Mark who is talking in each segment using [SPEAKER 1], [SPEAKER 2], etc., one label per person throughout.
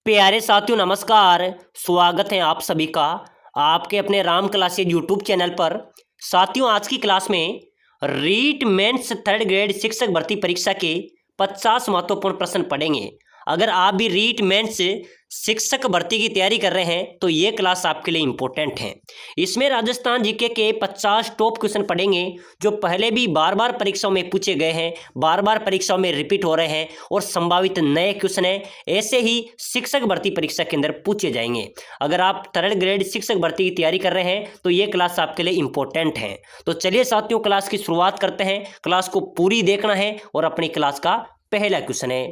[SPEAKER 1] प्यारे साथियों नमस्कार। स्वागत है आप सभी का आपके अपने राम क्लासेज यूट्यूब चैनल पर। साथियों आज की क्लास में रीट मेंस थर्ड ग्रेड शिक्षक भर्ती परीक्षा के 50 महत्वपूर्ण प्रश्न पढ़ेंगे। अगर आप भी रीट मेंस शिक्षक भर्ती की तैयारी कर रहे हैं तो ये क्लास आपके लिए इम्पोर्टेंट है। इसमें राजस्थान जीके के 50 टॉप क्वेश्चन पढ़ेंगे जो पहले भी बार बार परीक्षाओं में पूछे गए हैं, बार बार परीक्षाओं में रिपीट हो रहे हैं और संभावित नए क्वेश्चन हैं। ऐसे ही शिक्षक भर्ती परीक्षा के अंदर पूछे जाएंगे। अगर आप थर्ड ग्रेड शिक्षक भर्ती की तैयारी कर रहे हैं तो ये क्लास आपके लिए इंपॉर्टेंट है। तो चलिए साथियों क्लास की शुरुआत करते हैं। क्लास को पूरी देखना है और अपनी क्लास का पहला क्वेश्चन है,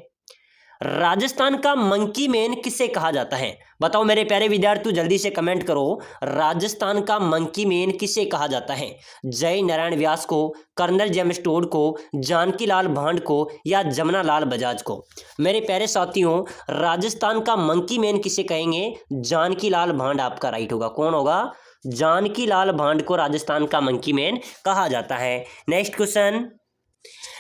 [SPEAKER 1] राजस्थान का मंकी मैन किसे कहा जाता है? बताओ मेरे प्यारे विद्यार्थियों, जल्दी से कमेंट करो। राजस्थान का मंकी मैन किसे कहा जाता है? जय नारायण व्यास को, कर्नल जेम्स टोड को, जानकी लाल भांड को या जमुना लाल बजाज को? मेरे प्यारे साथियों, राजस्थान का मंकी मैन किसे कहेंगे? जानकी लाल भांड आपका राइट होगा। कौन होगा? जानकी लाल भांड को राजस्थान का मंकी मैन कहा जाता है। नेक्स्ट क्वेश्चन,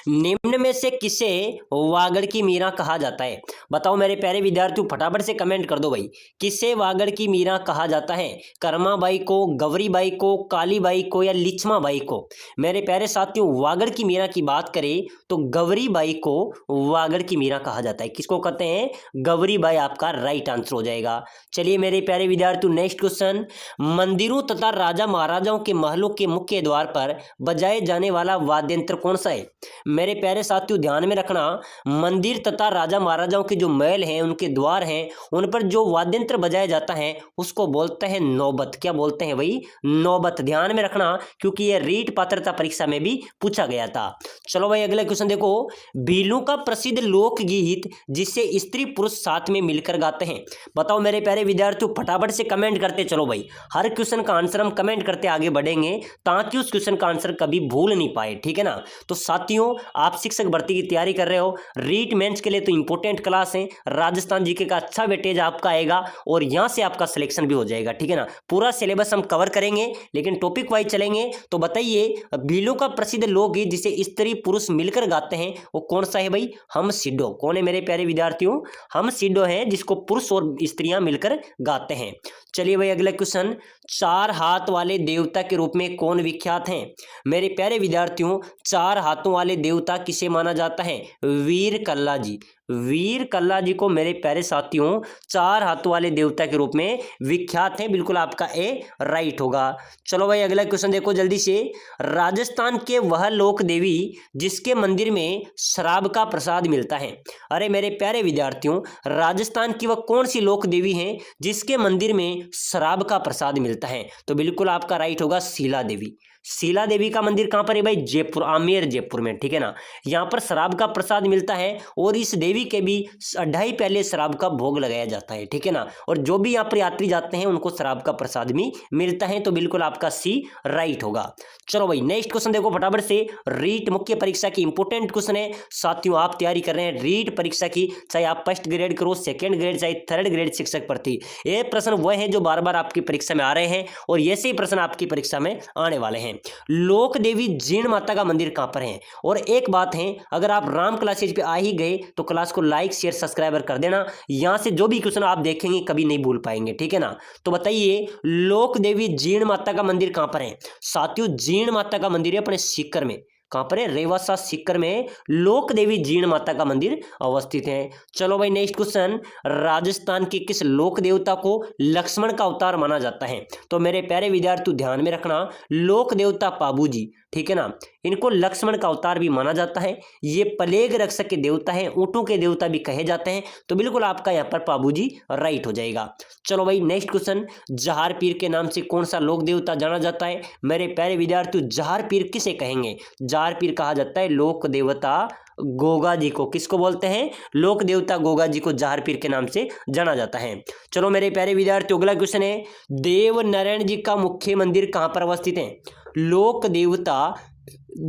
[SPEAKER 1] निम्न में से किसे वागड़ की मीरा कहा जाता है? बताओ मेरे प्यारे विद्यार्थियों, फटाफट से कमेंट कर दो भाई। किसे वागड़ की मीरा कहा जाता है? कर्माबाई को, गौरीबाई को, कालीबाई को या लिच्छमाबाई को? मेरे प्यारे साथियों, वागड़ की मीरा की बात करें तो गौरीबाई को वागड़ की मीरा कहा जाता है। किसको कहते हैं? गौरीबाई आपका राइट आंसर हो जाएगा। चलिए मेरे प्यारे विद्यार्थियों, नेक्स्ट क्वेश्चन, मंदिरों तथा राजा महाराजाओं के महलों के मुख्य द्वार पर बजाए जाने वाला वाद्य यंत्र कौन सा है? मेरे प्यारे साथियों ध्यान में रखना, मंदिर तथा राजा महाराजाओं के जो महल हैं, उनके द्वार हैं, उन पर जो वाद्य यंत्र बजाया जाता है उसको बोलते हैं नौबत। क्या बोलते हैं भाई? नौबत। ध्यान में रखना क्योंकि यह रीट पात्रता परीक्षा में भी पूछा गया था। चलो भाई अगला क्वेश्चन देखो, भीलों का प्रसिद्ध लोकगीत जिसे स्त्री पुरुष साथ में मिलकर गाते हैं? बताओ मेरे प्यारे विद्यार्थियों, फटाफट से कमेंट करते चलो भाई। हर क्वेश्चन का आंसर हम कमेंट करते आगे बढ़ेंगे ताकि उस क्वेश्चन का आंसर कभी भूल नहीं पाए, ठीक है ना। तो साथियों आप शिक्षक भर्ती की तैयारी कर रहे हो, रीट मेंस के लिए तो इंपॉर्टेंट क्लास है। राजस्थान जीके का अच्छा वेटेज आपका आएगा और यहां से आपका सिलेक्शन भी हो जाएगा, ठीक है ना। पूरा सिलेबस हम कवर करेंगे लेकिन टॉपिक वाइज चलेंगे। तो बताइए, भीलों का प्रसिद्ध लोकगीत जिसे स्त्री पुरुष मिलकर गाते हैं वो कौन सा है भाई? हम सिड्डो। कौन है मेरे प्यारे विद्यार्थियों? हम सिड्डो है जिसको पुरुष और स्त्रियां मिलकर गाते हैं। चलिए भाई अगला क्वेश्चन, चार हाथ वाले देवता के रूप में कौन विख्यात हैं? मेरे प्यारे विद्यार्थियों, चार हाथों वाले देवता किसे माना जाता है? वीर कल्ला जी। वीर कल्ला जी को मेरे प्यारे साथियों चार हाथों वाले देवता के रूप में विख्यात हैं। बिल्कुल आपका ए राइट होगा। चलो भाई अगला क्वेश्चन देखो जल्दी से, राजस्थान के वह लोक देवी जिसके मंदिर में शराब का प्रसाद मिलता है? अरे मेरे प्यारे विद्यार्थियों, राजस्थान की वह कौन सी लोक देवी है जिसके मंदिर में शराब का प्रसाद मिलता है? तो बिल्कुल आपका राइट होगा शीला देवी। शीला देवी का मंदिर कहाँ पर है भाई? जयपुर, आमेर जयपुर में, ठीक है ना। यहाँ पर शराब का प्रसाद मिलता है और इस देवी के भी 2.5 प्याले शराब का भोग लगाया जाता है, ठीक है ना। और जो भी यहाँ पर यात्री जाते हैं उनको शराब का प्रसाद भी मिलता है। तो बिल्कुल आपका सी राइट होगा। चलो भाई नेक्स्ट क्वेश्चन देखो फटाफट से, रीट मुख्य परीक्षा की इंपोर्टेंट क्वेश्चन है। साथियों आप तैयारी कर रहे हैं रीट परीक्षा की, चाहे आप फर्स्ट ग्रेड करो, सेकेंड ग्रेड, चाहे थर्ड ग्रेड शिक्षक भर्ती, ये प्रश्न वह है जो बार बार आपकी परीक्षा में आ रहे हैं और ऐसे ही प्रश्न आपकी परीक्षा में आने वाले हैं। लोक देवी जीण माता का मंदिर कहां पर है? और एक बात है, अगर आप राम क्लासेज पे आ ही गए तो क्लास को लाइक शेयर सब्सक्राइबर कर देना। यहां से जो भी क्वेश्चन आप देखेंगे कभी नहीं भूल पाएंगे, ठीक है ना। तो बताइए, लोक देवी जीण माता का मंदिर कहां पर है? साथियों जीण माता का मंदिर है अपने सीकर में। कहां पर है? रेवासा सीकर में लोक देवी जीण माता का मंदिर अवस्थित है। चलो भाई नेक्स्ट क्वेश्चन, राजस्थान के किस लोक देवता को लक्ष्मण का अवतार माना जाता है? तो मेरे प्यारे विद्यार्थी ध्यान में रखना, लोक देवता पाबू जी, ठीक है ना, इनको लक्ष्मण का अवतार भी माना जाता है। ये प्लेग रक्षक के देवता हैं, ऊंटों के देवता भी कहे जाते हैं। तो बिल्कुल आपका यहाँ पर पाबू जी राइट हो जाएगा। चलो भाई नेक्स्ट क्वेश्चन, जहार पीर के नाम से कौन सा लोक देवता जाना जाता है? मेरे प्यारे विद्यार्थी जहार पीर किसे कहेंगे? जहार पीर कहा जाता है लोक देवता गोगा जी को। किसको बोलते हैं? लोक देवता गोगा जी को जहार पीर के नाम से जाना जाता है। चलो मेरे प्यारे विद्यार्थी अगला क्वेश्चन है, देव नारायण जी का मुख्य मंदिर कहां पर अवस्थित है? लोक देवता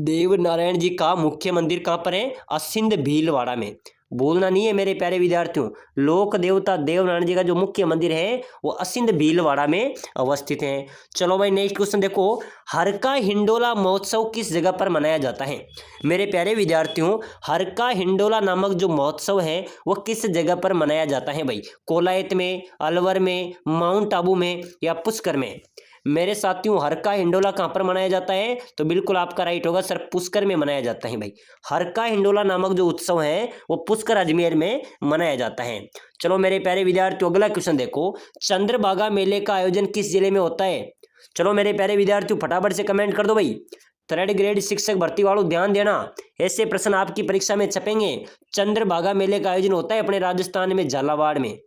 [SPEAKER 1] देव नारायण जी का मुख्य मंदिर कहां पर है? असिंध भीलवाड़ा में। भूलना नहीं है मेरे प्यारे विद्यार्थियों। लोक देवता देवनारायण जी का जो मुख्य मंदिर है वो असिंध भीलवाड़ा में अवस्थित है। चलो भाई नेक्स्ट क्वेश्चन देखो, हरका हिंडोला महोत्सव किस जगह पर मनाया जाता है? मेरे प्यारे विद्यार्थियों, हरका हिंडोला नामक जो महोत्सव है वो किस जगह पर मनाया जाता है भाई? कोलायत में, अलवर में, माउंट आबू में या पुष्कर में? मेरे साथियों, हरका हिंडोला कहाँ पर मनाया जाता है? तो बिल्कुल आपका राइट होगा सर, पुष्कर में मनाया जाता है भाई। हरका हिंडोला नामक जो उत्सव है वो पुष्कर अजमेर में मनाया जाता है। चलो मेरे प्यारे विद्यार्थियों, अगला क्वेश्चन देखो, चंद्रभागा मेले का आयोजन किस जिले में होता है? चलो मेरे प्यारे विद्यार्थियों, फटाफट से कमेंट कर दो भाई। 3rd ग्रेड शिक्षक भर्ती वालों ध्यान देना, ऐसे प्रश्न आपकी परीक्षा में छपेंगे। चंद्रभागा मेले का आयोजन होता है अपने राजस्थान में झालावाड़ में।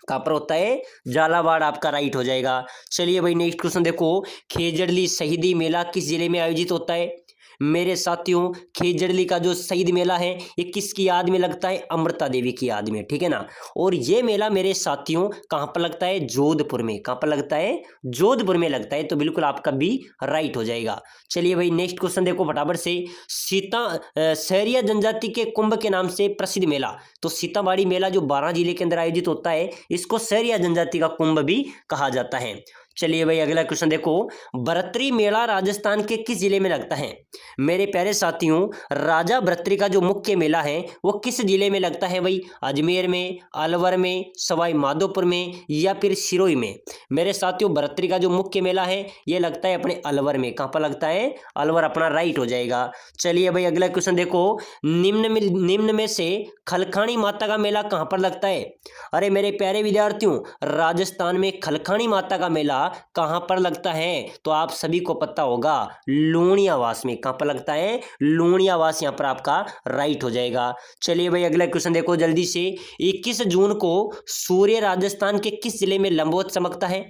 [SPEAKER 1] कहाँ पर होता है? झालावाड़ आपका राइट हो जाएगा। चलिए भाई नेक्स्ट क्वेश्चन देखो, खेजड़ली शहीदी मेला किस जिले में आयोजित होता है? मेरे साथियों, खेजड़ली का जो शहीद मेला है ये किसकी याद में लगता है? अमृता देवी की याद में, ठीक है ना। और ये मेला मेरे साथियों कहाँ पर लगता है? जोधपुर में। कहाँ पर लगता है? जोधपुर में लगता है। तो बिल्कुल आपका बी राइट हो जाएगा। चलिए भाई नेक्स्ट क्वेश्चन देखो फटाफट से, सहरिया जनजाति के कुंभ के नाम से प्रसिद्ध मेला, तो सीतामढ़ी मेला जो 12 जिले के अंदर आयोजित होता है इसको सहरिया जनजाति का कुंभ भी कहा जाता है। चलिए भाई अगला क्वेश्चन देखो, बरतरी मेला राजस्थान के किस जिले में लगता है? मेरे प्यारे साथियों, राजा बरतरी का जो मुख्य मेला है वो किस जिले में लगता है भाई? अजमेर में, अलवर में, सवाई माधोपुर में या फिर सिरोही में? मेरे साथियों, बरतरी का जो मुख्य मेला है ये लगता है अपने अलवर में। कहाँ पर लगता है? अलवर अपना राइट हो जाएगा। चलिए भाई अगला क्वेश्चन देखो, निम्न में से खलखाणी माता का मेला कहाँ पर लगता है? अरे मेरे प्यारे विद्यार्थियों, राजस्थान में खलखाणी माता का मेला कहां पर लगता है? तो आप सभी को पता होगा, लूणियावास में। कहां पर लगता है? लूणियावास, यहां पर आपका राइट हो जाएगा। चलिए भाई अगला क्वेश्चन देखो जल्दी से, 21 जून को सूर्य राजस्थान के किस जिले में लंबवत चमकता है?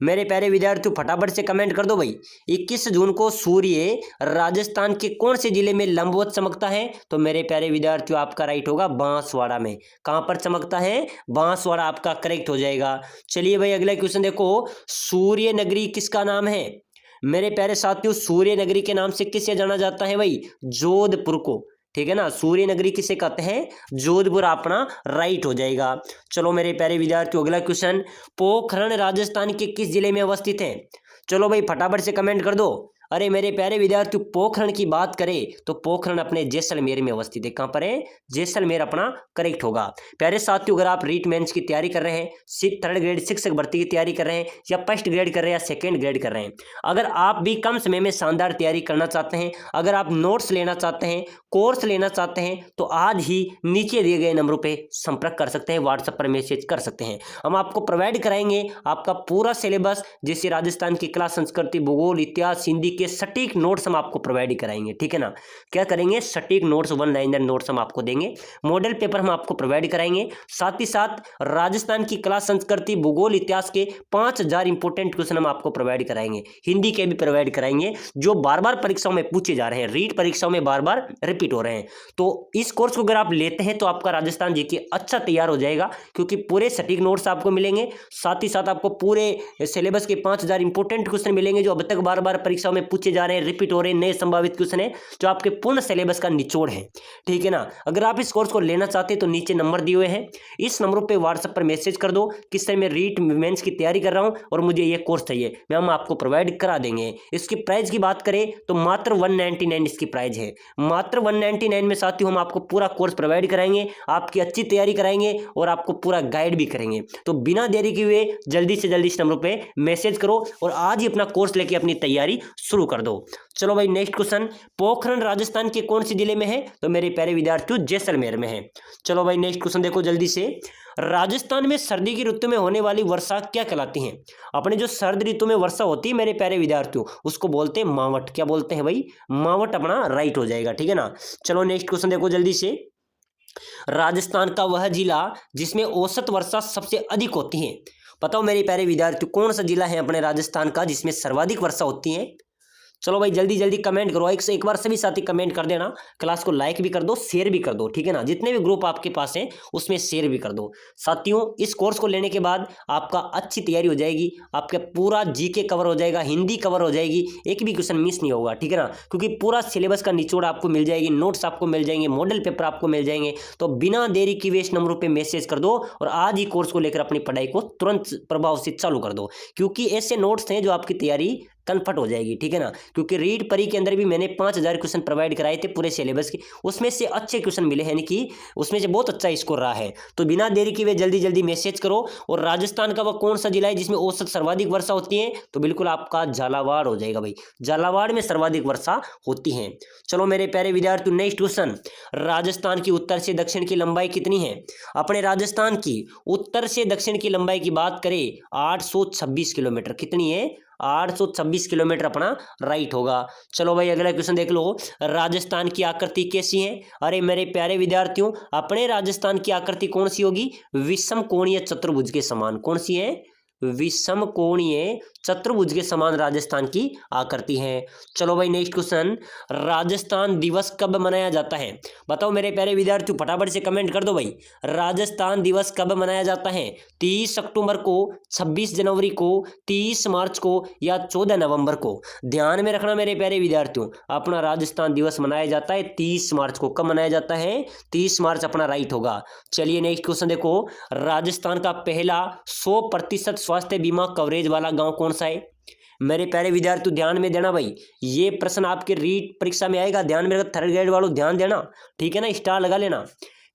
[SPEAKER 1] मेरे प्यारे विद्यार्थियों फटाफट से कमेंट कर दो भाई, 21 जून को सूर्य राजस्थान के कौन से जिले में लंबवत चमकता है? तो मेरे प्यारे विद्यार्थियों आपका राइट होगा बांसवाड़ा में। कहां पर चमकता है? बांसवाड़ा आपका करेक्ट हो जाएगा। चलिए भाई अगला क्वेश्चन देखो, सूर्य नगरी किसका नाम है? मेरे प्यारे साथियों, सूर्य नगरी के नाम से किसे जाना जाता है भाई? जोधपुर को, ठीक है ना। सूर्य नगरी किसे कहते हैं? जोधपुर अपना राइट हो जाएगा। चलो मेरे प्यारे विद्यार्थियों अगला क्वेश्चन, पोखरण राजस्थान के किस जिले में अवस्थित है? चलो भाई फटाफट से कमेंट कर दो। अरे मेरे प्यारे विद्यार्थियों, पोखरण की बात करें तो पोखरण अपने जैसलमेर में अवस्थित है। कहां पर है? जैसलमेर अपना करेक्ट होगा। प्यारे साथियों, अगर आप रीट मेंस की तैयारी कर रहे हैं, 3rd ग्रेड शिक्षक भर्ती की तैयारी कर रहे हैं, या 1st ग्रेड कर रहे हैं या 2nd ग्रेड कर रहे हैं, अगर आप भी कम समय में शानदार तैयारी करना चाहते हैं, अगर आप नोट्स लेना चाहते हैं, कोर्स लेना चाहते हैं, तो आज ही नीचे दिए गए नंबरों पर संपर्क कर सकते हैं, व्हाट्सएप पर मैसेज कर सकते हैं। हम आपको प्रोवाइड कराएंगे आपका पूरा सिलेबस, जैसे राजस्थान की कला, संस्कृति, भूगोल, इतिहास, हिंदी के सटीक नोट्स हम आपको प्रोवाइड कराएंगे, ठीक है ना। क्या करेंगे? सटीक नोट्स, 1 लाइनर नोट्स हम आपको देंगे, मॉडल पेपर हम आपको प्रोवाइड कराएंगे, साथ ही साथ राजस्थान की कला, संस्कृति, भूगोल, इतिहास के 5000 इंपोर्टेंट क्वेश्चन हम आपको प्रोवाइड कराएंगे, हिंदी के भी प्रोवाइड कराएंगे, जो बार बार परीक्षाओं में पूछे जा रहे हैं, रीट परीक्षाओं में बार बार रिपीट हो रहे हैं। तो इस कोर्स को अगर आप लेते हैं तो आपका राजस्थान जीके अच्छा तैयार हो जाएगा, क्योंकि पूरे सटीक नोट्स आपको मिलेंगे, साथ ही साथ आपको पूरे सिलेबस के 5000 इंपोर्टेंट क्वेश्चन मिलेंगे, जो अब तक बार बार परीक्षाओं में पूछे जा रहे हैं, रिपीट हो रहे हैं, नए संभावित क्वेश्चन है, जो आपके पूर्ण सिलेबस का निचोड़ है, ठीक है ना। अगर आप इस कोर्स को लेना चाहते हैं तो नीचे नंबर दिए हुए हैं, इस नंबरों पे व्हाट्सएप पर मैसेज कर दो, किस तरह मैं रीट मेंस की तैयारी कर रहा हूं और मुझे ये कोर्स चाहिए, मैं हम आपको प्रोवाइड करा देंगे। इसकी प्राइस की बात करें तो मात्र 199 इसकी प्राइस है, मात्र 199 में साथियों हम आपको पूरा कोर्स प्रोवाइड कराएंगे, आपकी अच्छी तैयारी कराएंगे और आपको पूरा गाइड भी करेंगे। तो बिना देरी किए हुए जल्दी से जल्दी इस नंबर पे मैसेज करो और आज ही अपना कोर्स लेके अपनी तैयारी शुरू कर दो। चलो भाई नेक्स्ट क्वेश्चन, पोखरण राजस्थान के कौन से जिले में है? तो मेरे प्यारे विद्यार्थियों जैसलमेर में है। चलो भाई नेक्स्ट क्वेश्चन देखो जल्दी से, राजस्थान में सर्दी की ऋतु में होने वाली वर्षा क्या कहलाती है? अपने जो सर्द ऋतु में वर्षा होती है मेरे प्यारे विद्यार्थियों, उसको बोलते हैं मावट। क्या बोलते हैं भाई? मावट अपना राइट हो जाएगा, ठीक है ना। चलो नेक्स्ट क्वेश्चन देखो जल्दी से, राजस्थान का वह जिला जिसमें औसत वर्षा सबसे अधिक होती है, बताओ मेरे प्यारे विद्यार्थियों कौन सा जिला है अपने राजस्थान का जिसमें सर्वाधिक वर्षा होती है? चलो भाई जल्दी जल्दी कमेंट करो, एक बार सभी साथी कमेंट कर देना, क्लास को लाइक भी कर दो, शेयर भी कर दो, ठीक है ना। जितने भी ग्रुप आपके पास हैं उसमें शेयर भी कर दो साथियों। इस कोर्स को लेने के बाद आपका अच्छी तैयारी हो जाएगी, आपका पूरा जीके कवर हो जाएगा, हिंदी कवर हो जाएगी, एक भी क्वेश्चन मिस नहीं होगा, ठीक है ना। क्योंकि पूरा सिलेबस का निचोड़ आपको मिल जाएगी, नोट्स आपको मिल जाएंगे, मॉडल पेपर आपको मिल जाएंगे। तो बिना देरी की वे इस नंबरों पे मैसेज कर दो और आज ही कोर्स को लेकर अपनी पढ़ाई को तुरंत प्रभाव से चालू कर दो, क्योंकि ऐसे नोट्स हैं जो आपकी तैयारी कन्फर्ट हो जाएगी, ठीक है ना। क्योंकि रीड परी के अंदर भी मैंने 5000 क्वेश्चन प्रोवाइड कराए थे पूरे सिलेबस के, उसमें से अच्छे क्वेश्चन मिले हैं, कि उसमें से बहुत अच्छा स्कोर रहा है। तो बिना देरी किए जल्दी जल्दी मैसेज करो। और राजस्थान का वह कौन सा जिला है जिसमें औसत सर्वाधिक वर्षा होती है? तो बिल्कुल आपका झालावाड़ हो जाएगा भाई, झालावाड़ में सर्वाधिक वर्षा होती है। चलो मेरे प्यारे विद्यार्थियों, नेक्स्ट क्वेश्चन, राजस्थान की उत्तर से दक्षिण की लंबाई कितनी है? अपने राजस्थान की उत्तर से दक्षिण की लंबाई की बात करें 826 किलोमीटर। कितनी है? 826 किलोमीटर अपना राइट होगा। चलो भाई अगला क्वेश्चन देख लो, राजस्थान की आकृति कैसी है? अरे मेरे प्यारे विद्यार्थियों, अपने राजस्थान की आकृति कौन सी होगी? विषम कोणीय चतुर्भुज के समान। कौन सी है? विषम कोणीय चतुर्भुज के समान राजस्थान की आकृति है। चलो भाई नेक्स्ट क्वेश्चन, राजस्थान दिवस कब मनाया जाता है? बताओ मेरे प्यारे विद्यार्थियों, फटाफट से कमेंट कर दो भाई, राजस्थान दिवस कब मनाया जाता है? 30 अक्टूबर को, 26 जनवरी को, 30 मार्च को या 14 नवंबर को? ध्यान में रखना मेरे प्यारे विद्यार्थियों, अपना राजस्थान दिवस मनाया जाता है 30 मार्च को। कब मनाया जाता है? 30 मार्च अपना राइट होगा। चलिए नेक्स्ट क्वेश्चन देखो, राजस्थान का पहला 100% स्वास्थ्य बीमा कवरेज वाला गांव कौन सा है? मेरे प्यारे विद्यार्थी ध्यान में देना भाई, ये प्रश्न आपके रीट परीक्षा में आएगा, ध्यान में रखो, थर्ड ग्रेड वालों ध्यान देना, ठीक है ना, स्टार लगा लेना।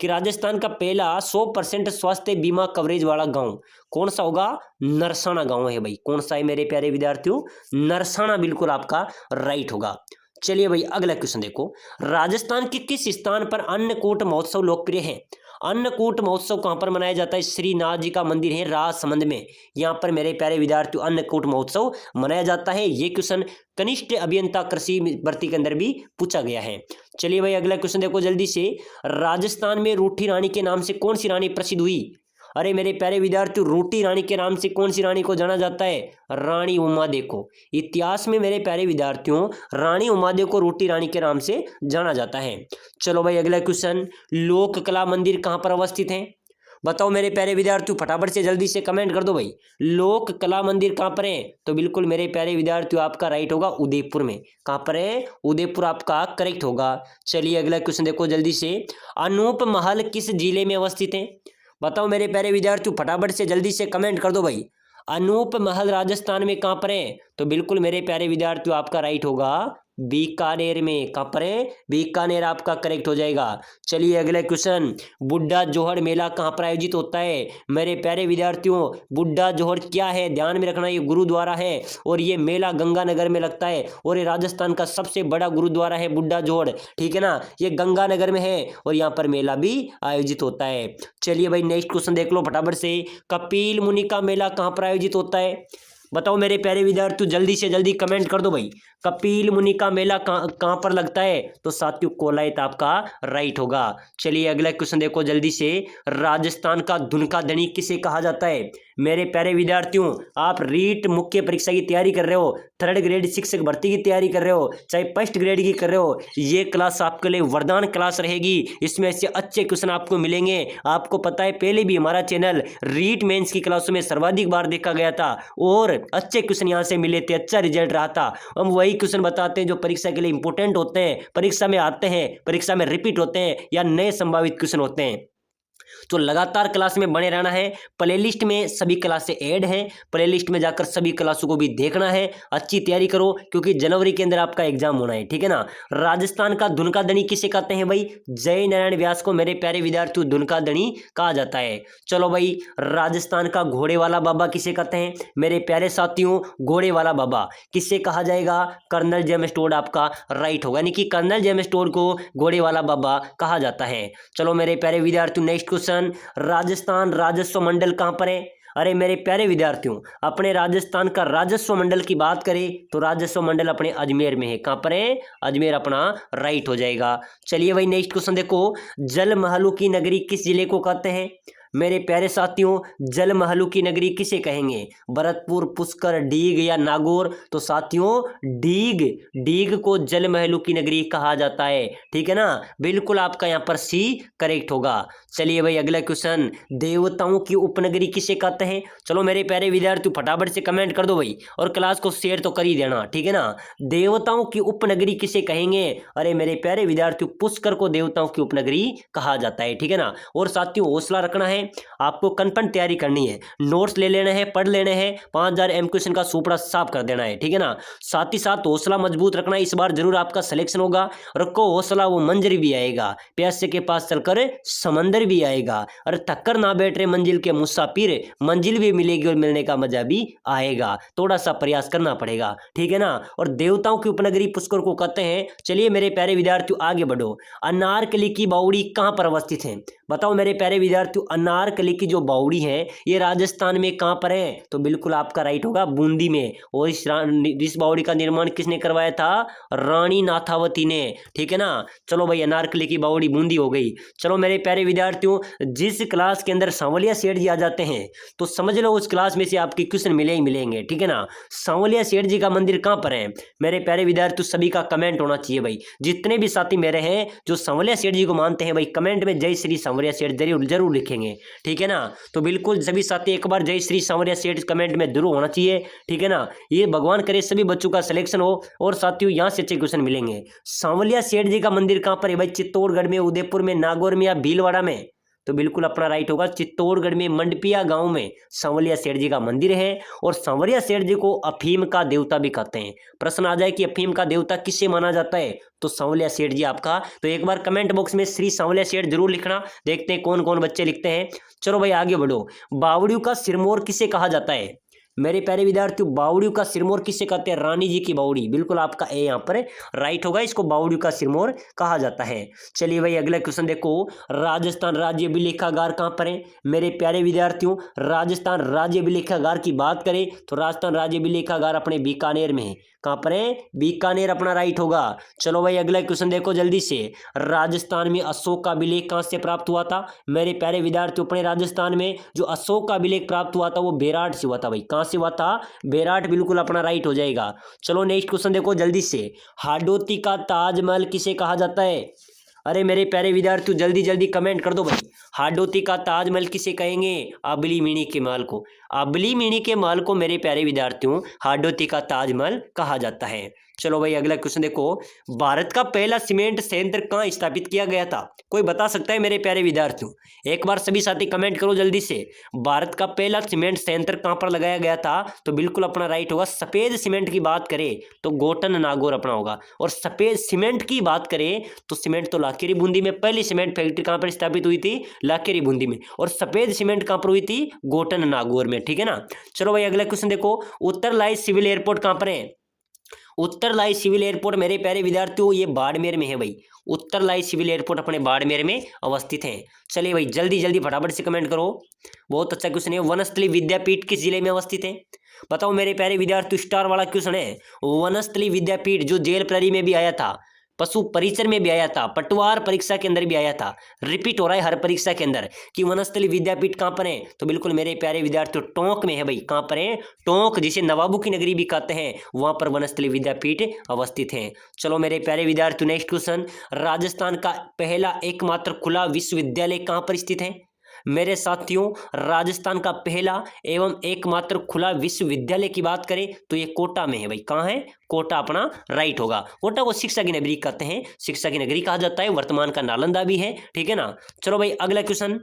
[SPEAKER 1] कि राजस्थान का पहला 100% स्वास्थ्य बीमा कवरेज वाला गांव कौन सा होगा? नरसाना गांव है भाई। कौन सा है मेरे प्यारे विद्यार्थियों? नरसाना बिल्कुल आपका राइट होगा। चलिए भाई अगला क्वेश्चन देखो, राजस्थान के किस स्थान पर अन्नकूट महोत्सव लोकप्रिय है? अन्नकूट महोत्सव कहां पर मनाया जाता है? श्रीनाथ जी का मंदिर है राजसमंद में, यहां पर मेरे प्यारे विद्यार्थियों अन्नकूट महोत्सव मनाया जाता है। ये क्वेश्चन कनिष्ठ अभियंता कृषि भर्ती के अंदर भी पूछा गया है। चलिए भाई अगला क्वेश्चन देखो जल्दी से, राजस्थान में रूठी रानी के नाम से कौन सी रानी प्रसिद्ध हुई? अरे मेरे प्यारे विद्यार्थियों, रोटी रानी के नाम से कौन सी रानी को जाना जाता है? रानी उमादेव को। इतिहास में मेरे प्यारे विद्यार्थियों रानी उमादेव को रोटी रानी के नाम से जाना जाता है। चलो भाई अगला क्वेश्चन, लोक कला मंदिर कहाँ पर अवस्थित है? बताओ मेरे प्यारे विद्यार्थियों, फटाफट से जल्दी से कमेंट कर दो भाई, लोक कला मंदिर कहाँ पर है? तो बिल्कुल मेरे प्यारे विद्यार्थियों आपका राइट होगा उदयपुर में। कहाँ पर है? उदयपुर आपका करेक्ट होगा। चलिए अगला क्वेश्चन देखो जल्दी से, अनूप महल किस जिले में अवस्थित है? बताओ मेरे प्यारे विद्यार्थियों, फटाफट से जल्दी से कमेंट कर दो भाई, अनूप महल राजस्थान में कहाँ पर है? तो बिल्कुल मेरे प्यारे विद्यार्थियों आपका राइट होगा बीकानेर में। कहाँ पर है? बीकानेर आपका करेक्ट हो जाएगा। चलिए अगला क्वेश्चन, बुड्ढा जोहड़ मेला कहाँ पर आयोजित होता है? मेरे प्यारे विद्यार्थियों बुड्ढा जोहड़ क्या है? ध्यान में रखना, ये गुरुद्वारा है और ये मेला गंगानगर में लगता है और ये राजस्थान का सबसे बड़ा गुरुद्वारा है बुड्ढा जोहड़, ठीक है ना, ये गंगानगर में है और यहाँ पर मेला भी आयोजित होता है। चलिए भाई नेक्स्ट क्वेश्चन देख लो फटाफट से, कपिल मुनि का मेला कहाँ पर आयोजित होता है? बताओ मेरे प्यारे विद्यार्थियों जल्दी से जल्दी कमेंट कर दो भाई, कपिल मुनि का मेला कहाँ पर लगता है? तो साथियों कोलायत आपका राइट होगा। चलिए अगला क्वेश्चन देखो जल्दी से, राजस्थान का दुनका धनी किसे कहा जाता है? मेरे प्यारे विद्यार्थियों आप रीट मुख्य परीक्षा की तैयारी कर रहे हो, थर्ड ग्रेड शिक्षक भर्ती की तैयारी कर रहे हो, चाहे फर्स्ट ग्रेड की कर रहे हो, ये क्लास आपके लिए वरदान क्लास रहेगी। इसमें ऐसे अच्छे क्वेश्चन आपको मिलेंगे। आपको पता है पहले भी हमारा चैनल रीट मेंस की क्लासों में सर्वाधिक बार देखा गया था और अच्छे क्वेश्चन यहाँ से मिले थे, अच्छा रिजल्ट रहा था। हम वही क्वेश्चन बताते हैं जो परीक्षा के लिए इंपॉर्टेंट होते हैं, परीक्षा में आते हैं, परीक्षा में रिपीट होते हैं या नए संभावित क्वेश्चन होते हैं। तो लगातार क्लास में बने रहना है। प्लेलिस्ट में सभी क्लासें ऐड हैं, प्लेलिस्ट में जाकर सभी क्लासों को भी देखना है। अच्छी तैयारी करो क्योंकि जनवरी के अंदर आपका एग्जाम होना है, ठीक है ना। राजस्थान का धुनका धनी किसे कहते हैं भाई? जय नारायण व्यास को मेरे प्यारे विद्यार्थियों धुनका धनी कहा जाता है। चलो भाई, राजस्थान का घोड़े वाला बाबा किसे कहते हैं? मेरे प्यारे साथियों घोड़े वाला बाबा किससे कहा जाएगा? कर्नल जेम्स टोड आपका राइट होगा, यानी कि कर्नल जेम्स टोड को घोड़े वाला बाबा कहा जाता है। चलो मेरे प्यारे विद्यार्थियों नेक्स्ट क्वेश्चन, राजस्थान राजस्व मंडल कहां पर है? अरे मेरे प्यारे विद्यार्थियों अपने राजस्थान का राजस्व मंडल की बात करें तो राजस्व मंडल अपने अजमेर में है। कहां पर है? अजमेर अपना राइट हो जाएगा। चलिए भाई नेक्स्ट क्वेश्चन देखो, जल महलों की नगरी किस जिले को कहते हैं? मेरे प्यारे साथियों, जल महलों की नगरी किसे कहेंगे? भरतपुर, पुष्कर, डीग या नागौर? तो साथियों डीग, डीग को जल महलों की नगरी कहा जाता है। ठीक है ना, बिल्कुल आपका यहाँ पर सी करेक्ट होगा। चलिए भाई अगला क्वेश्चन, देवताओं की उपनगरी किसे कहते हैं? चलो मेरे प्यारे विद्यार्थियों फटाफट से कमेंट कर दो भाई, और क्लास को शेयर तो कर ही देना। ठीक है ना, देवताओं की उपनगरी किसे कहेंगे? अरे मेरे प्यारे विद्यार्थियों, पुष्कर को देवताओं की उपनगरी कहा जाता है। ठीक है ना, और साथियों हौसला रखना है, आपको कन्फर्म तैयारी करनी है, नोट्स ले लेना है, पढ़ लेने हैं, 5000 एम क्वेश्चन का सुपड़ा साफ कर देना है। ठीक है ना, साथ ही साथ हौसला मजबूत रखना है, इस बार जरूर आपका सिलेक्शन होगा। रखो हौसला, वो मंजर भी आएगा, प्यासे के पास चलकर समंदर भी आएगा। अरे थक्कर ना बैठ रहे मंजिल के मुसाफिर, मंजिल भी मिलेगी और मिलने का मजा भी आएगा, थोड़ा सा प्रयास करना पड़ेगा। ठीक है ना, और देवताओं की उपनगरी पुष्कर को कहते हैं। चलिए मेरे प्यारे विद्यार्थियों आगे बढ़ो, अनारकली की बावड़ी कहाँ पर अवस्थित है? बताओ मेरे प्यारे विद्यार्थियों, अनारकली की जो बावड़ी है ये राजस्थान में कहाँ पर है? तो बिल्कुल आपका राइट होगा, बूंदी में। और इस बावड़ी का निर्माण किसने करवाया था? रानी नाथावती ने। ठीक है ना, चलो भाई अनारकली की बावड़ी बूंदी हो गई। चलो मेरे प्यारे विद्यार्थियों, जिस क्लास के अंदर सांवलिया सेठ जी आ जाते हैं तो समझ लो उस क्लास में से आपके क्वेश्चन मिले ही मिलेंगे। ठीक है ना, सांवलिया सेठ जी का मंदिर कहाँ पर है? मेरे प्यारे विद्यार्थियों सभी का कमेंट होना चाहिए भाई, जितने भी साथी मेरे हैं जो सांवलिया सेठ जी को मानते हैं भाई, कमेंट में जय श्री सांवलिया सेठ जरूर जरूर लिखेंगे। ठीक है ना, तो बिल्कुल सभी साथी एक बार जय श्री सांवलिया सेठ कमेंट में जरूर होना चाहिए। ठीक है ना, ये भगवान करे सभी बच्चों का सिलेक्शन हो, और साथियों यहाँ से अच्छे क्वेश्चन मिलेंगे। सांवलिया सेठ जी का मंदिर कहाँ पर है भाई? चित्तौड़गढ़ में, उदयपुर में, नागौर में या भीलवाड़ा में? तो बिल्कुल अपना राइट होगा, चित्तौड़गढ़ में मंडपिया गांव में सांवलिया सेठ जी का मंदिर है। और सांवलिया सेठ जी को अफीम का देवता भी कहते हैं। प्रश्न आ जाए कि अफीम का देवता किससे माना जाता है? तो सांवलिया सेठ जी आपका। तो एक बार कमेंट बॉक्स में श्री सांवलिया सेठ जरूर लिखना, देखते हैं कौन कौन बच्चे लिखते हैं। चलो भाई आगे बढ़ो, बावड़ियों का सिरमौर किसे कहा जाता है? मेरे प्यारे विद्यार्थियों, बावड़ियों का सिरमौर किसे कहते हैं? रानी जी की बावड़ी, बिल्कुल आपका ए यहाँ पर राइट होगा, इसको बावड़ियों का सिरमौर कहा जाता है। चलिए भाई अगला क्वेश्चन देखो, राजस्थान राज्य अभिलेखागार कहाँ पर है? मेरे प्यारे विद्यार्थियों, राजस्थान राज्य अभिलेखागार की बात करें तो राजस्थान राज्य अभिलेखागार अपने बीकानेर में है। कहाँ पर है? बीकानेर अपना राइट होगा। चलो भाई अगला क्वेश्चन देखो जल्दी से, राजस्थान में अशोक का अभिलेख कहाँ से प्राप्त हुआ था? मेरे प्यारे विद्यार्थियों, अपने राजस्थान में जो अशोक का अभिलेख प्राप्त हुआ था वो बेराट से हुआ था भाई। कहाँ से हुआ था? बेराट, बिल्कुल अपना राइट हो जाएगा। चलो नेक्स्ट क्वेश्चन देखो जल्दी से, हाडोती का ताजमहल किसे कहा जाता है? अरे मेरे प्यारे विद्यार्थियों जल्दी जल्दी कमेंट कर दो भाई, हाडोती का ताजमहल किसे कहेंगे? अबली मिनी के महल को। अबली मिनी के महल को मेरे प्यारे विद्यार्थियों हाडोती का ताजमहल कहा जाता है। चलो भाई अगला क्वेश्चन देखो, भारत का पहला सीमेंट संयंत्र कहाँ स्थापित किया गया था? कोई बता सकता है मेरे प्यारे विद्यार्थियों? एक बार सभी साथी कमेंट करो जल्दी से, भारत का पहला सीमेंट संयंत्र कहाँ पर लगाया गया था? तो बिल्कुल अपना राइट होगा, सफेद सीमेंट की बात करें तो गोटन नागौर अपना होगा, और सफेद सीमेंट की बात करें तो सीमेंट तो लाखेरी बूंदी में। पहली सीमेंट फैक्ट्री कहाँ पर स्थापित हुई थी? लाखेरी बूंदी में। और सफेद सीमेंट कहाँ पर हुई थी? गोटन नागौर में। ठीक है ना, चलो भाई अगला क्वेश्चन देखो, उत्तरलाई सिविल एयरपोर्ट कहाँ पर है? उत्तरलाई सिविल एयरपोर्ट मेरे प्यारे विद्यार्थियों ये बाड़मेर में है भाई। उत्तरलाई सिविल एयरपोर्ट अपने बाड़मेर में अवस्थित है। चलिए भाई जल्दी जल्दी फटाफट से कमेंट करो, बहुत अच्छा क्वेश्चन है। वनस्थली विद्यापीठ किस जिले में अवस्थित है? बताओ मेरे प्यारे विद्यार्थियों, स्टार वाला क्वेश्चन है। वनस्थली विद्यापीठ जो जेल प्रहरी में भी आया था, पशु परिचर में भी आया था, पटवार परीक्षा के अंदर भी आया था, रिपीट हो रहा है हर परीक्षा के अंदर कि वनस्थली विद्यापीठ कहाँ पर है? तो बिल्कुल मेरे प्यारे विद्यार्थियों टोंक में है भाई। कहाँ पर है? टोंक, जिसे नवाबों की नगरी भी कहते हैं, वहां पर वनस्थली विद्यापीठ अवस्थित है। चलो मेरे प्यारे विद्यार्थियों नेक्स्ट क्वेश्चन, राजस्थान का पहला एकमात्र खुला विश्वविद्यालय कहाँ पर स्थित है? मेरे साथियों, राजस्थान का पहला एवं एकमात्र खुला विश्वविद्यालय की बात करें तो ये कोटा में है भाई। कहाँ है? कोटा अपना राइट होगा। कोटा को शिक्षा की नगरी कहते हैं, शिक्षा की नगरी कहा जाता है, वर्तमान का नालंदा भी है। ठीक है ना, चलो भाई अगला क्वेश्चन,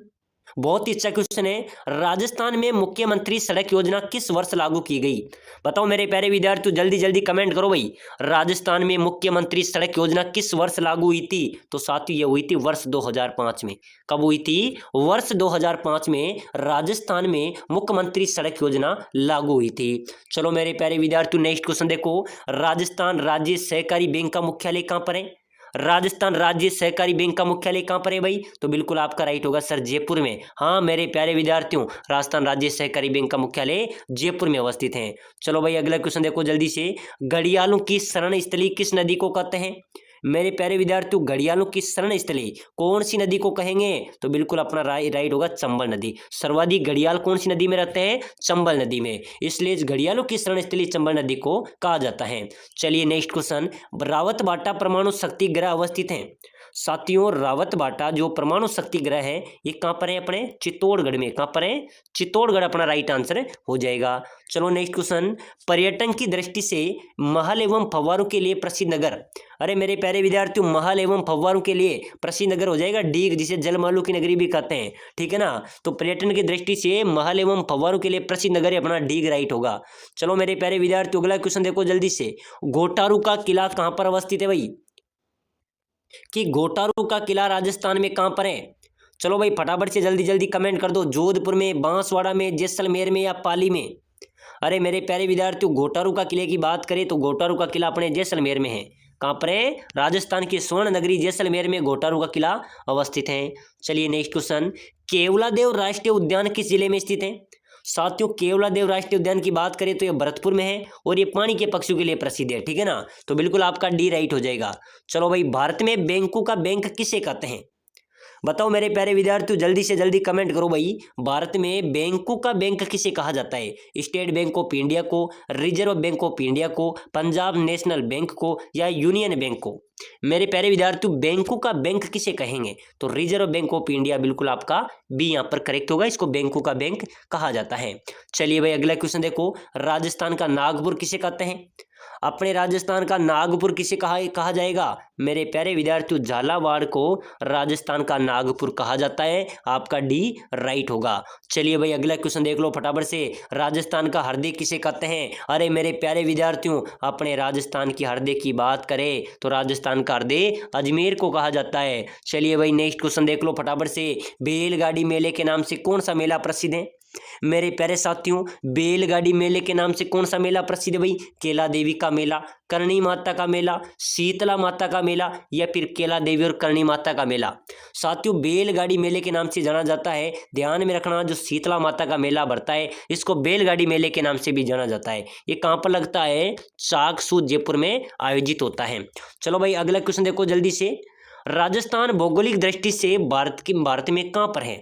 [SPEAKER 1] बहुत ही अच्छा क्वेश्चन है, राजस्थान में मुख्यमंत्री सड़क योजना किस वर्ष लागू की गई? बताओ मेरे प्यारे विद्यार्थियों जल्दी जल्दी कमेंट करो भाई, राजस्थान में मुख्यमंत्री सड़क योजना किस वर्ष लागू हुई थी? तो साथियों ये हुई थी वर्ष 2005 में। कब हुई थी? वर्ष 2005 में राजस्थान में मुख्यमंत्री सड़क योजना लागू हुई थी। चलो मेरे प्यारे विद्यार्थियों नेक्स्ट क्वेश्चन देखो, राजस्थान राज्य सहकारी बैंक का मुख्यालय कहाँ पर है? राजस्थान राज्य सहकारी बैंक का मुख्यालय कहाँ पर है भाई? तो बिल्कुल आपका राइट होगा सर, जयपुर में। हाँ मेरे प्यारे विद्यार्थियों, राजस्थान राज्य सहकारी बैंक का मुख्यालय जयपुर में अवस्थित है। चलो भाई अगला क्वेश्चन देखो जल्दी से, घड़ियालों की शरण स्थली किस नदी को कहते हैं? मेरे प्यारे विद्यार्थियों घड़ियालों की शरण स्थली कौन सी नदी को कहेंगे? तो बिल्कुल अपना राइट होगा चंबल नदी। सर्वाधिक घड़ियाल कौन सी नदी में रहते हैं? चंबल नदी में, इसलिए घड़ियालों की शरण स्थली चंबल नदी को कहा जाता है। चलिए नेक्स्ट क्वेश्चन, रावतबाटा परमाणु शक्ति ग्रह अवस्थित है। साथियों रावतबाटा जो परमाणु शक्ति ग्रह है ये कहाँ पर है? अपने चित्तौड़गढ़ में। कहाँ पर है? चित्तौड़गढ़ अपना राइट आंसर हो जाएगा। चलो नेक्स्ट क्वेश्चन, पर्यटन की दृष्टि से महल एवं फव्वारों के लिए प्रसिद्ध नगर। अरे मेरे प्यारे विद्यार्थियों महल एवं फव्वारों के लिए प्रसिद्ध नगर हो जाएगा डीग, जिसे जलमहलों की नगरी भी कहते हैं, ठीक है ना। तो पर्यटन की दृष्टि से महल एवं फव्वारों के लिए प्रसिद्ध नगर अपना डीग राइट होगा। चलो मेरे प्यारे विद्यार्थियों अगला क्वेश्चन देखो जल्दी से, घोटारू का किला कहाँ पर अवस्थित है भाई? कि घोटारू का किला राजस्थान में कहां पर है? चलो भाई फटाफट से जल्दी जल्दी कमेंट कर दो, जोधपुर में, बांसवाड़ा में, जैसलमेर में या पाली में। अरे मेरे प्यारे विद्यार्थियों घोटारू का किले की बात करें तो घोटारू का किला अपने जैसलमेर में है। कहां पर है? राजस्थान की स्वर्ण नगरी जैसलमेर में घोटारू का किला अवस्थित है। चलिए नेक्स्ट क्वेश्चन, केवलादेव राष्ट्रीय उद्यान किस जिले में स्थित है? साथियों केवलादेव राष्ट्रीय उद्यान की बात करें तो ये भरतपुर में है और ये पानी के पक्षियों के लिए प्रसिद्ध है, ठीक है ना। तो बिल्कुल आपका डी राइट हो जाएगा। चलो भाई भारत में बैंकों का बैंक किसे कहते हैं? बताओ मेरे प्यारे विद्यार्थियों जल्दी से जल्दी कमेंट करो भाई, भारत में बैंकों का बैंक किसे कहा जाता है? स्टेट बैंक ऑफ इंडिया को, रिजर्व बैंक ऑफ इंडिया को, पंजाब नेशनल बैंक को या यूनियन बैंक को? मेरे प्यारे विद्यार्थियों बैंकों का बैंक किसे कहेंगे? तो रिजर्व बैंक ऑफ इंडिया बिल्कुल आपका बी यहाँ पर करेक्ट होगा, इसको बैंकों का बैंक कहा जाता है। चलिए भाई अगला क्वेश्चन देखो, राजस्थान का नागपुर किसे कहते हैं? अपने राजस्थान का नागपुर किसे कहा जाएगा? मेरे प्यारे विद्यार्थियों झालावाड़ को राजस्थान का नागपुर कहा जाता है, आपका डी राइट होगा। चलिए भाई अगला क्वेश्चन देख लो फटाफट से, राजस्थान का हृदय किसे कहते हैं? अरे मेरे प्यारे विद्यार्थियों अपने राजस्थान की हृदय की बात करें तो राजस्थान का हृदय अजमेर को कहा जाता है। चलिए भाई नेक्स्ट क्वेश्चन देख लो फटाफट से, बैलगाड़ी मेले के नाम से कौन सा मेला प्रसिद्ध है? मेरे प्यारे साथियों बैलगाड़ी मेले के नाम से कौन सा मेला प्रसिद्ध है भाई? केला देवी का मेला, करणी माता का मेला, शीतला माता का मेला या फिर केला देवी और करणी माता का मेला? साथियों बैलगाड़ी मेले के नाम से जाना जाता है, ध्यान में रखना जो शीतला माता का मेला भरता है इसको बैलगाड़ी मेले के नाम से भी जाना जाता है। ये कहाँ पर लगता है? चाकसू जयपुर में आयोजित होता है। चलो भाई अगला क्वेश्चन देखो जल्दी से, राजस्थान भौगोलिक दृष्टि से भारत में कहाँ पर है?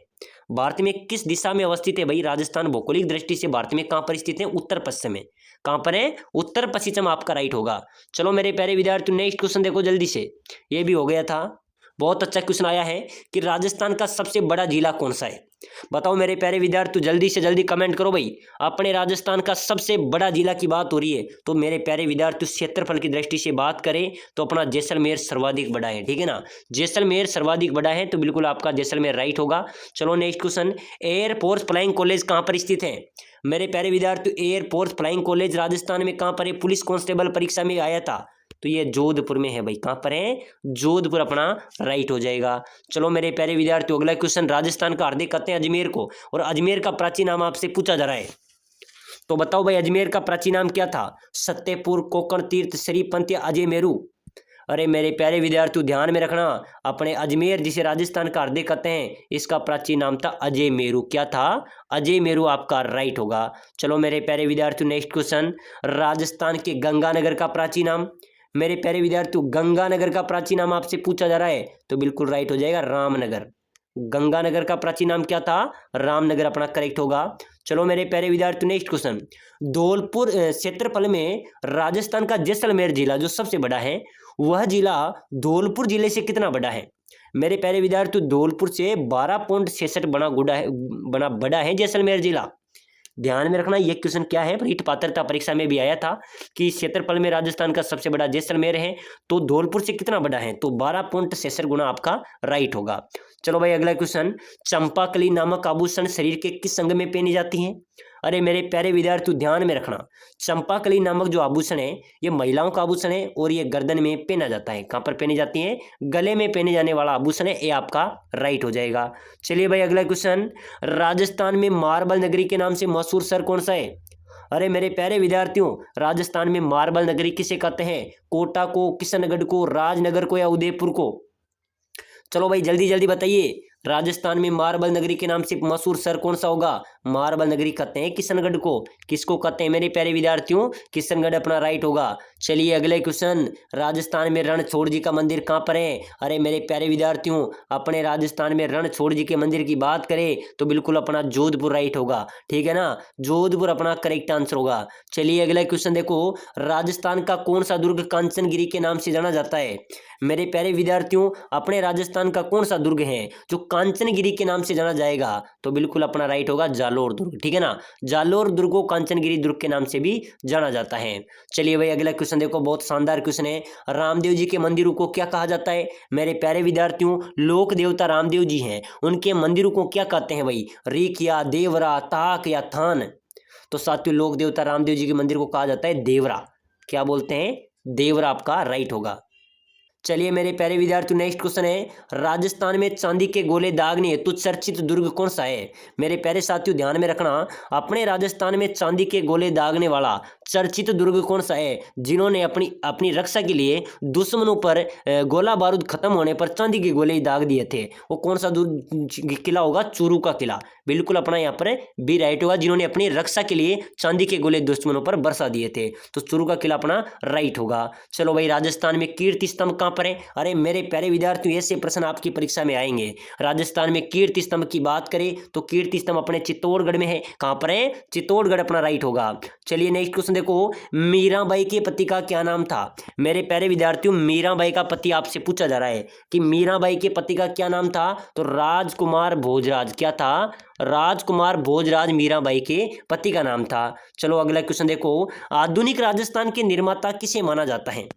[SPEAKER 1] भारत में किस दिशा में अवस्थित है भाई? राजस्थान भौगोलिक दृष्टि से भारत में कहां पर स्थित है? उत्तर पश्चिम में। कहां पर है? उत्तर पश्चिम आपका राइट होगा। चलो मेरे प्यारे विद्यार्थियों नेक्स्ट क्वेश्चन देखो जल्दी से, ये भी हो गया था। बहुत अच्छा क्वेश्चन आया है कि राजस्थान का सबसे बड़ा जिला कौन सा है? बताओ मेरे प्यारे विद्यार्थी जल्दी से जल्दी कमेंट करो भाई, अपने राजस्थान का सबसे बड़ा जिला की बात हो रही है तो मेरे प्यारे विद्यार्थी क्षेत्रफल की दृष्टि से बात करें तो अपना जैसलमेर सर्वाधिक बड़ा है, ठीक है ना। जैसलमेर सर्वाधिक बड़ा है तो बिल्कुल आपका जैसलमेर राइट होगा। चलो next question, air force flying college कहाँ पर स्थित है? मेरे प्यारे विद्यार्थी एयरफोर्स फ्लाइंग कॉलेज राजस्थान में कहाँ पर है? पुलिस कांस्टेबल परीक्षा में आया था तो ये जोधपुर में है भाई। कहाँ पर है? जोधपुर अपना राइट हो जाएगा। चलो मेरे प्यारे विद्यार्थियों अगला क्वेश्चन, राजस्थान का हृदय कहते हैं अजमेर को और अजमेर का प्राचीन नाम आपसे पूछा जा रहा है तो बताओ भाई अजमेर का प्राचीन नाम क्या था? सत्यपुर, कोकण तीर्थ, श्रीपंथ या अजय मेरू? अरे मेरे प्यारे विद्यार्थियों ध्यान में रखना, अपने अजमेर जिसे राजस्थान का हृदय कहते हैं इसका प्राचीन नाम था अजय मेरू। क्या था? अजय मेरू आपका राइट होगा। चलो मेरे प्यारे विद्यार्थियों नेक्स्ट क्वेश्चन, राजस्थान के गंगानगर का प्राचीन नाम? मेरे प्यारे विद्यार्थियों गंगानगर का प्राचीन नाम आपसे पूछा जा रहा है तो बिल्कुल राइट हो जाएगा रामनगर। गंगानगर का प्राचीन नाम क्या था? रामनगर अपना करेक्ट होगा। चलो मेरे प्यारे विद्यार्थियों नेक्स्ट क्वेश्चन, धौलपुर क्षेत्रफल में राजस्थान का जैसलमेर जिला जो सबसे बड़ा है वह जिला धौलपुर जिले से कितना बड़ा है? मेरे प्यारे विद्यार्थियों धौलपुर से 12.66 बड़ा है जैसलमेर जिला। ध्यान में रखना ये क्वेश्चन क्या है, रीट पात्रता परीक्षा में भी आया था कि क्षेत्रफल में राजस्थान का सबसे बड़ा जैसलमेर है तो धौलपुर से कितना बड़ा है? तो 12.66 गुना आपका राइट होगा। चलो भाई अगला क्वेश्चन, चंपाकली नामक आभूषण शरीर के किस अंग में पहनी जाती है? अरे मेरे प्यारे विद्यार्थी ध्यान में रखना, चंपाकली नामक जो आभूषण है ये महिलाओं का आभूषण है और ये गर्दन में पहना जाता है। कहाँ पर पहनी जाती है? गले में पहने जाने वाला आभूषण है, ये आपका राइट हो जाएगा। चलिए भाई अगला क्वेश्चन, राजस्थान में मार्बल नगरी के नाम से मशहूर शहर कौन सा है? अरे मेरे प्यारे विद्यार्थियों राजस्थान में मार्बल नगरी किसे कहते हैं? कोटा को, किशनगढ़ को, राजनगर को या उदयपुर को? चलो भाई जल्दी जल्दी बताइए, राजस्थान में मार्बल नगरी के नाम से मशहूर शहर कौन सा होगा? मार्बल नगरी कहते हैं किशनगढ़ को। किसको कहते हैं मेरे प्यारे विद्यार्थियों? किशनगढ़ अपना राइट होगा। चलिए अगले क्वेश्चन, राजस्थान में रणछोड़ जी का मंदिर कहाँ पर है? अरे मेरे प्यारे विद्यार्थियों, अपने राजस्थान में रणछोड़ जी के मंदिर की बात करें तो बिल्कुल अपना जोधपुर राइट होगा, ठीक है ना, जोधपुर अपना करेक्ट आंसर होगा। चलिए अगला क्वेश्चन देखो, राजस्थान का कौन सा दुर्ग कांचनगिरी के नाम से जाना जाता है? मेरे प्यारे विद्यार्थियों, अपने राजस्थान का कौन सा दुर्ग है जो कांचनगिरी के नाम से जाना जाएगा? तो बिल्कुल अपना राइट होगा जालोर दुर्ग, ठीक है ना, जालोर दुर्ग को कांचनगिरी दुर्ग के नाम से भी जाना जाता है। चलिए भाई अगला क्वेश्चन देखो, बहुत शानदार क्वेश्चन है। रामदेव जी के मंदिरों को क्या कहा जाता है? मेरे प्यारे विद्यार्थियों, लोक देवता रामदेव जी हैं, उनके मंदिरों को क्या कहते हैं भाई? रीख या देवरा, ताक या थान? तो साथियों, लोक देवता रामदेव जी के मंदिर को कहा जाता है देवरा। क्या बोलते हैं? देवरा आपका राइट होगा। चलिए मेरे प्यारे विद्यार्थियों, नेक्स्ट क्वेश्चन है, राजस्थान में चांदी के गोले दागने हेतु चर्चित दुर्ग कौन सा है? मेरे प्यारे साथियों ध्यान में रखना, अपने राजस्थान में चांदी के गोले दागने वाला चर्चित दुर्ग कौन सा है जिन्होंने अपनी अपनी रक्षा के लिए दुश्मनों पर गोला बारूद खत्म होने पर चांदी के गोले ही दाग दिए थे? वो कौन सा किला होगा? चूरू का किला। बिल्कुल अपना यहाँ पर बी राइट होगा, जिन्होंने अपनी रक्षा के लिए चांदी के गोले दुश्मनों पर बरसा दिए थे, तो चूरू का किला अपना राइट होगा। चलो भाई, राजस्थान में कीर्ति स्तंभ कहाँ पर है? अरे मेरे प्यारे विद्यार्थियों, ऐसे प्रश्न आपकी परीक्षा में आएंगे। राजस्थान में कीर्ति स्तंभ की बात करें तो कीर्ति स्तंभ अपने चित्तौड़गढ़ में है। कहाँ पर है? चित्तौड़गढ़ अपना राइट होगा। चलिए नेक्स्ट क्वेश्चन देखो, मीराबाई के पति का क्या नाम था? मेरे प्यारे विद्यार्थियों, मीराबाई का पति आपसे पूछा जा रहा है कि मीराबाई के पति का क्या नाम था? तो राजकुमार भोजराज। क्या था? राजकुमार भोजराज मीराबाई के पति का नाम था। चलो अगला क्वेश्चन देखो, आधुनिक राजस्थान के निर्माता किसे माना जाता है?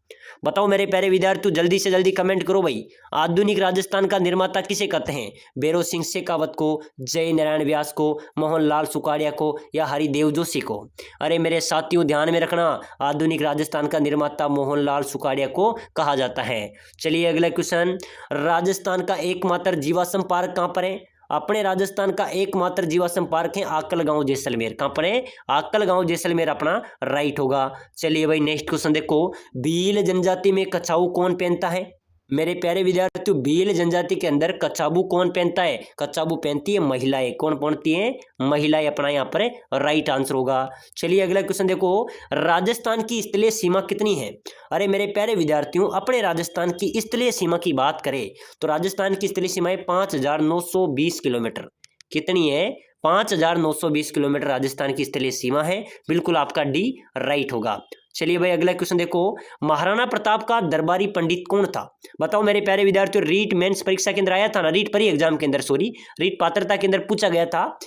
[SPEAKER 1] बताओ मेरे प्यारे विद्यार्थियों, जल्दी से जल्दी कमेंट करो भाई। आधुनिक राजस्थान का निर्माता किसे कहते हैं? भैरव सिंह शेखावत को, जय नारायण व्यास को, मोहनलाल सुखाड़िया को या हरिदेव जोशी को? अरे मेरे साथियों ध्यान में रखना, आधुनिक राजस्थान का निर्माता मोहनलाल सुखाड़िया को कहा जाता है। चलिए अगला क्वेश्चन, राजस्थान का एकमात्र जीवाश्म पार्क कहाँ पर है? अपने राजस्थान का एकमात्र जीवाश्म पार्क है आकल गांव जैसलमेर। कहां पर है? आकल गांव जैसलमेर अपना राइट होगा। चलिए भाई नेक्स्ट क्वेश्चन देखो, भील जनजाति में कछाऊ कौन पहनता है? मेरे प्यारे विद्यार्थियों, भील जनजाति के अंदर कछाबू कौन पहनता है? कछाबू पहनती है महिलाएं। कौन पहनती है? महिलाएं अपना यहाँ पर राइट आंसर होगा। चलिए अगला क्वेश्चन देखो, राजस्थान की स्थलीय सीमा कितनी है? अरे मेरे प्यारे विद्यार्थियों, अपने राजस्थान की स्थलीय सीमा की बात करें तो राजस्थान की स्थलीय सीमा है 5920 किलोमीटर। कितनी है? 5920 किलोमीटर राजस्थान की स्थलीय सीमा है। बिल्कुल आपका डी राइट होगा। चलिए भाई अगला क्वेश्चन देखो, महाराणा प्रताप का दरबारी पंडित कौन था? बताओ मेरे प्यारे विद्यार्थियों, रीट मेंस परीक्षा के अंदर आया था ना, रीट परी एग्जाम के अंदर, सॉरी रीट पात्रता के अंदर पूछा गया था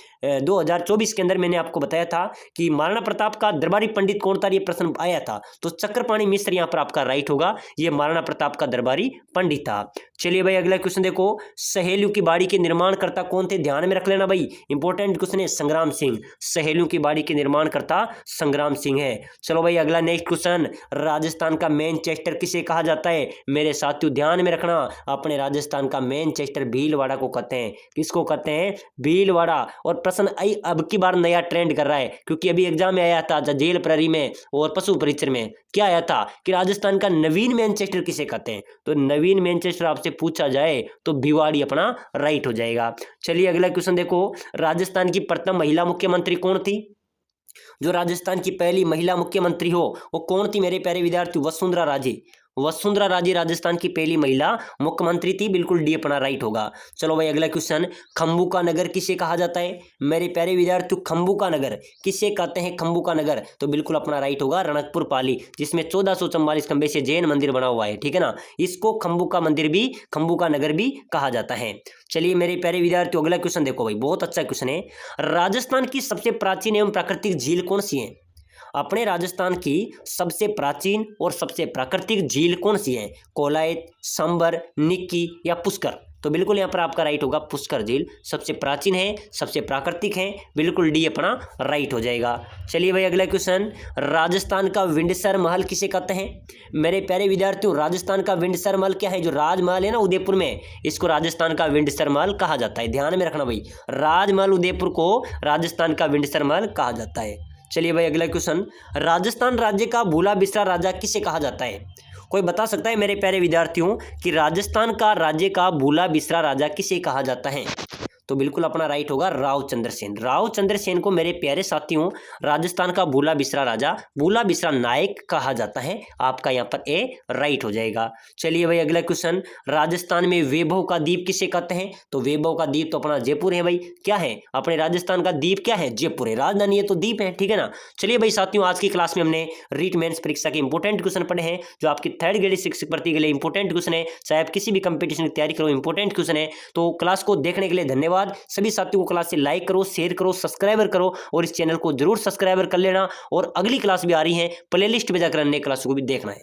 [SPEAKER 1] 2024 के अंदर। मैंने आपको बताया था कि महाराणा प्रताप का दरबारी पंडित कौन था, ये प्रश्न आया था। तो चक्रपाणी मिश्र यहाँ पर आपका राइट होगा, ये महाराणा प्रताप का दरबारी पंडित था। चलिए भाई अगला क्वेश्चन देखो, सहेलियों की बाड़ी के निर्माणकर्ता कौन थे? ध्यान में रख लेना भाई, इंपॉर्टेंट क्वेश्चन है। संग्राम सिंह। सहेलियों की बाड़ी के निर्माणकर्ता संग्राम सिंह है। चलो भाई अगला नेक्स्ट क्वेश्चन, राजस्थान का मैनचेस्टर किसे कहा जाता है? मेरे साथियों ध्यान में रखना, अपने राजस्थान का मैनचेस्टर भीलवाड़ा को कहते हैं। किसको कहते हैं? भीलवाड़ा। और प्रश्न अब की बार नया ट्रेंड कर रहा है, क्योंकि अभी एग्जाम में आया था जेल प्रहरी में और पशु परिचर में, क्या आया था कि राजस्थान का नवीन मैनचेस्टर किसे कहते हैं? तो नवीन मैनचेस्टर आपसे पूछा जाए तो भिवाड़ी अपना राइट हो जाएगा। चलिए अगला क्वेश्चन देखो, राजस्थान की प्रथम महिला मुख्यमंत्री कौन थी? जो राजस्थान की पहली महिला मुख्यमंत्री हो वो कौन थी मेरे प्यारे विद्यार्थी? वसुंधरा राजे। वसुंधरा राजे राजस्थान की पहली महिला मुख्यमंत्री थी। बिल्कुल डी अपना राइट होगा। चलो भाई अगला क्वेश्चन, खंबू का नगर किसे कहा जाता है? मेरे प्यारे विद्यार्थियों, खंबू का नगर किसे कहते हैं? खंबू का नगर, तो बिल्कुल अपना राइट होगा रणकपुर पाली, जिसमें 1444 खंबे से जैन मंदिर बना हुआ है, ठीक है ना। इसको खंबू का मंदिर भी, खंबू का नगर भी कहा जाता है। चलिए मेरे प्यारे विद्यार्थियों अगला क्वेश्चन देखो भाई, बहुत अच्छा क्वेश्चन है। राजस्थान की सबसे प्राचीन एवं प्राकृतिक झील कौन सी है? अपने राजस्थान की सबसे प्राचीन और सबसे प्राकृतिक झील कौन सी है? कोलायत, सांबर, निक्की या पुष्कर? तो बिल्कुल यहाँ पर आपका राइट होगा पुष्कर झील सबसे प्राचीन है, सबसे प्राकृतिक है। बिल्कुल डी अपना राइट हो जाएगा। चलिए भाई अगला क्वेश्चन, राजस्थान का विंडसर महल किसे कहते हैं? मेरे प्यारे विद्यार्थियों, राजस्थान का विंडसर महल क्या है? जो राजमहल है ना उदयपुर में, इसको राजस्थान का विंडसर महल कहा जाता है। ध्यान में रखना भाई, राजमहल उदयपुर को राजस्थान का विंडसर महल कहा जाता है। चलिए भाई अगला क्वेश्चन, राजस्थान राज्य का भूला बिसरा राजा किसे कहा जाता है? कोई बता सकता है मेरे प्यारे विद्यार्थियों कि राजस्थान का राज्य का भूला बिसरा राजा किसे कहा जाता है? तो बिल्कुल अपना राइट होगा राव चंद्रसेन। राव चंद्रसेन को मेरे प्यारे साथियों राजस्थान का भूला बिसरा राजा, भूला बिसरा नायक कहा जाता है। आपका यहाँ पर ए राइट हो जाएगा। चलिए भाई अगला क्वेश्चन, राजस्थान में वैभव का द्वीप किसे कहते हैं? तो वैभव का द्वीप तो अपना जयपुर है भाई। क्या है अपने राजस्थान का द्वीप? क्या है? जयपुर है। राजधानी है तो द्वीप है, ठीक है ना। चलिए भाई साथियों आज की क्लास में हमने रीट मेंस परीक्षा के इंपोर्टेंट क्वेश्चन पढ़े हैं, जो आपकी थर्ड ग्रेड शिक्षक भर्ती के लिए इंपोर्टेंट क्वेश्चन है। चाहे आप किसी भी कंपटीशन की तैयारी करो, इंपोर्टेंट क्वेश्चन है। तो क्लास को देखने के लिए धन्यवाद। सभी साथियों को क्लास से लाइक करो, शेयर करो, सब्सक्राइबर करो और इस चैनल को जरूर सब्सक्राइबर कर लेना। और अगली क्लास भी आ रही है, प्लेलिस्ट में जाकर अन्य क्लासों को भी देखना है।